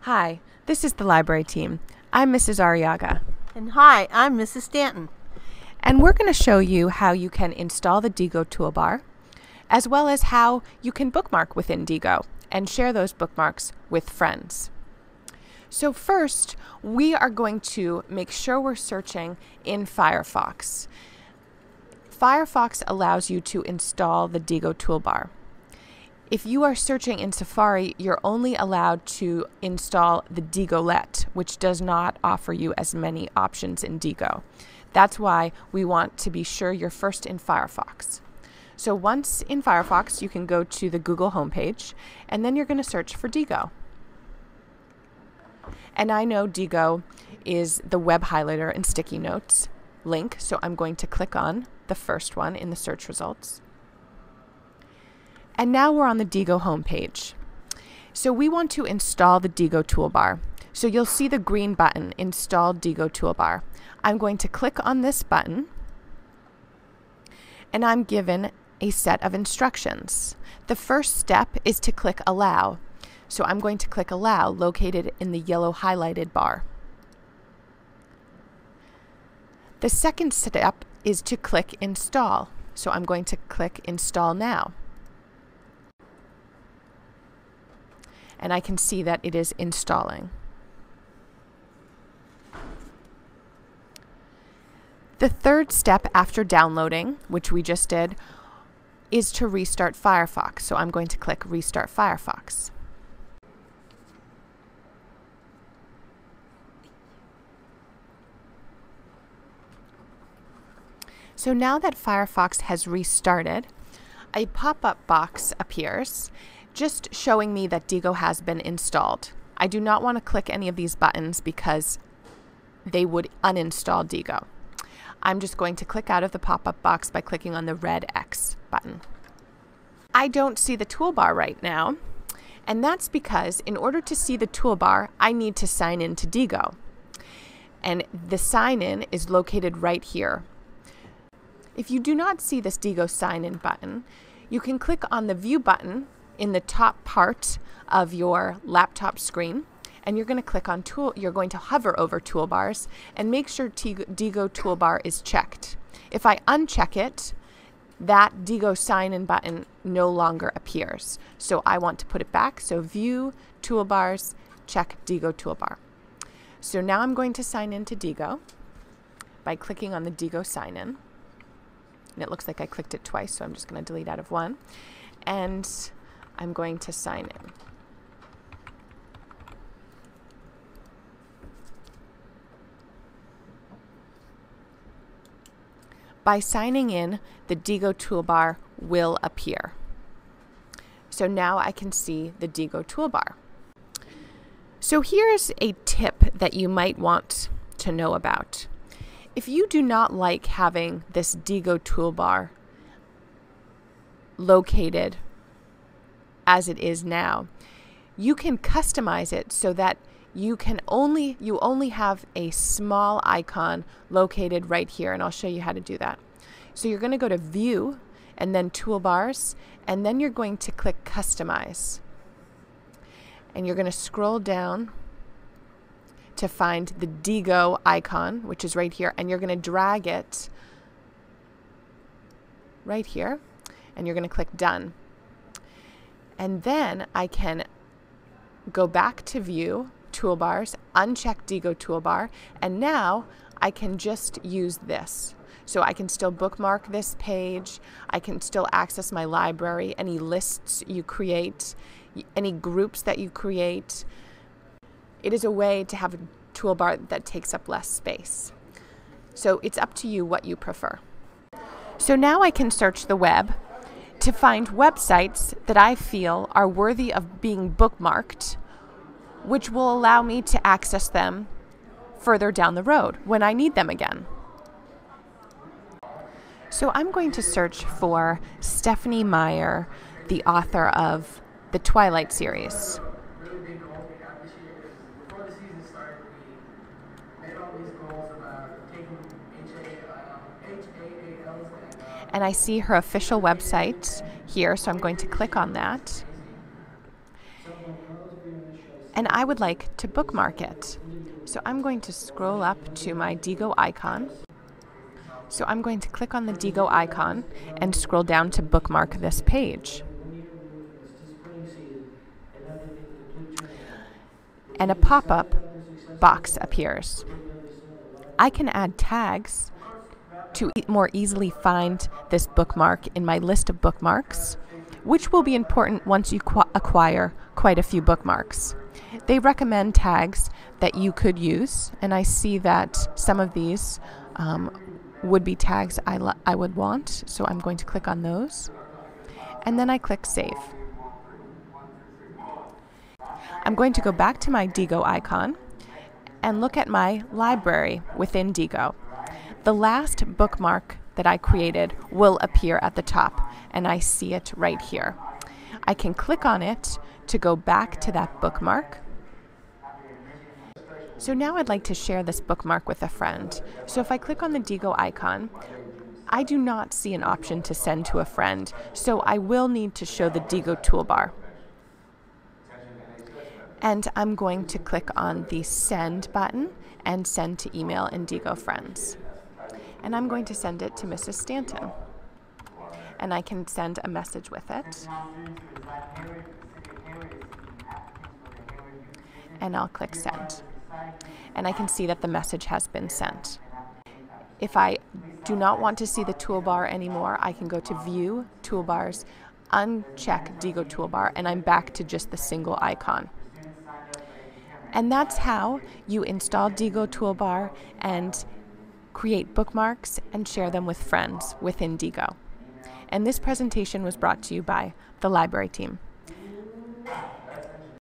Hi, this is the library team. I'm Mrs. Arriaga. And hi, I'm Mrs. Stanton. And we're going to show you how you can install the Diigo toolbar, as well as how you can bookmark within Diigo and share those bookmarks with friends. So first, we are going to make sure we're searching in Firefox. Firefox allows you to install the Diigo toolbar. If you are searching in Safari, you're only allowed to install the Diigolet, which does not offer you as many options in Diigo. That's why we want to be sure you're first in Firefox. So once in Firefox, you can go to the Google homepage, and then you're going to search for Diigo. And I know Diigo is the web highlighter and sticky notes link, so I'm going to click on the first one in the search results. And now we're on the Diigo homepage. So we want to install the Diigo toolbar. So you'll see the green button, Install Diigo Toolbar. I'm going to click on this button, and I'm given a set of instructions. The first step is to click Allow. So I'm going to click Allow, located in the yellow highlighted bar. The second step is to click Install. So I'm going to click Install Now. And I can see that it is installing. The third step after downloading, which we just did, is to restart Firefox. So I'm going to click Restart Firefox. So now that Firefox has restarted, a pop-up box appears, just showing me that Diigo has been installed. I do not want to click any of these buttons because they would uninstall Diigo. I'm just going to click out of the pop-up box by clicking on the red X button. I don't see the toolbar right now, and that's because in order to see the toolbar, I need to sign in to Diigo. And the sign in is located right here. If you do not see this Diigo sign in button, you can click on the view button in the top part of your laptop screen, and you're going to click on you're going to hover over toolbars and make sure Diigo toolbar is checked. If I uncheck it, that Diigo sign in button no longer appears. So I want to put it back. So view toolbars, check Diigo toolbar. So now I'm going to sign in to Diigo by clicking on the Diigo sign in. And it looks like I clicked it twice, so I'm just going to delete out of one. And I'm going to sign in. By signing in, the Diigo toolbar will appear. So now I can see the Diigo toolbar. So here's a tip that you might want to know about. If you do not like having this Diigo toolbar located as it is now, you can customize it so that you only have a small icon located right here, and I'll show you how to do that. So you're going to go to View and then Toolbars, and then you're going to click Customize. And you're going to scroll down to find the Diigo icon, which is right here, and you're going to drag it right here, and you're going to click Done. And then I can go back to View, Toolbars, uncheck Diigo toolbar, and now I can just use this. So I can still bookmark this page, I can still access my library, any lists you create, any groups that you create. It is a way to have a toolbar that takes up less space. So it's up to you what you prefer. So now I can search the web to find websites that I feel are worthy of being bookmarked, which will allow me to access them further down the road when I need them again. So I'm going to search for Stephenie Meyer, the author of the Twilight series. And I see her official website here, so I'm going to click on that. and I would like to bookmark it. So I'm going to scroll up to my Diigo icon. So I'm going to click on the Diigo icon and scroll down to bookmark this page. And a pop-up box appears. I can add tags to more easily find this bookmark in my list of bookmarks, which will be important once you acquire quite a few bookmarks. They recommend tags that you could use, and I see that some of these would be tags I would want, so I'm going to click on those, and then I click Save. I'm going to go back to my Diigo icon and look at my library within Diigo. The last bookmark that I created will appear at the top, and I see it right here. I can click on it to go back to that bookmark. So now I'd like to share this bookmark with a friend. So if I click on the Diigo icon, I do not see an option to send to a friend, so I will need to show the Diigo toolbar. And I'm going to click on the Send button and Send to Email in Diigo Friends. And I'm going to send it to Mrs. Stanton. And I can send a message with it. And I'll click Send. And I can see that the message has been sent. If I do not want to see the toolbar anymore, I can go to View, Toolbars, uncheck Diigo Toolbar, and I'm back to just the single icon. And that's how you install Diigo Toolbar and create bookmarks and share them with friends within Diigo. And this presentation was brought to you by the library team.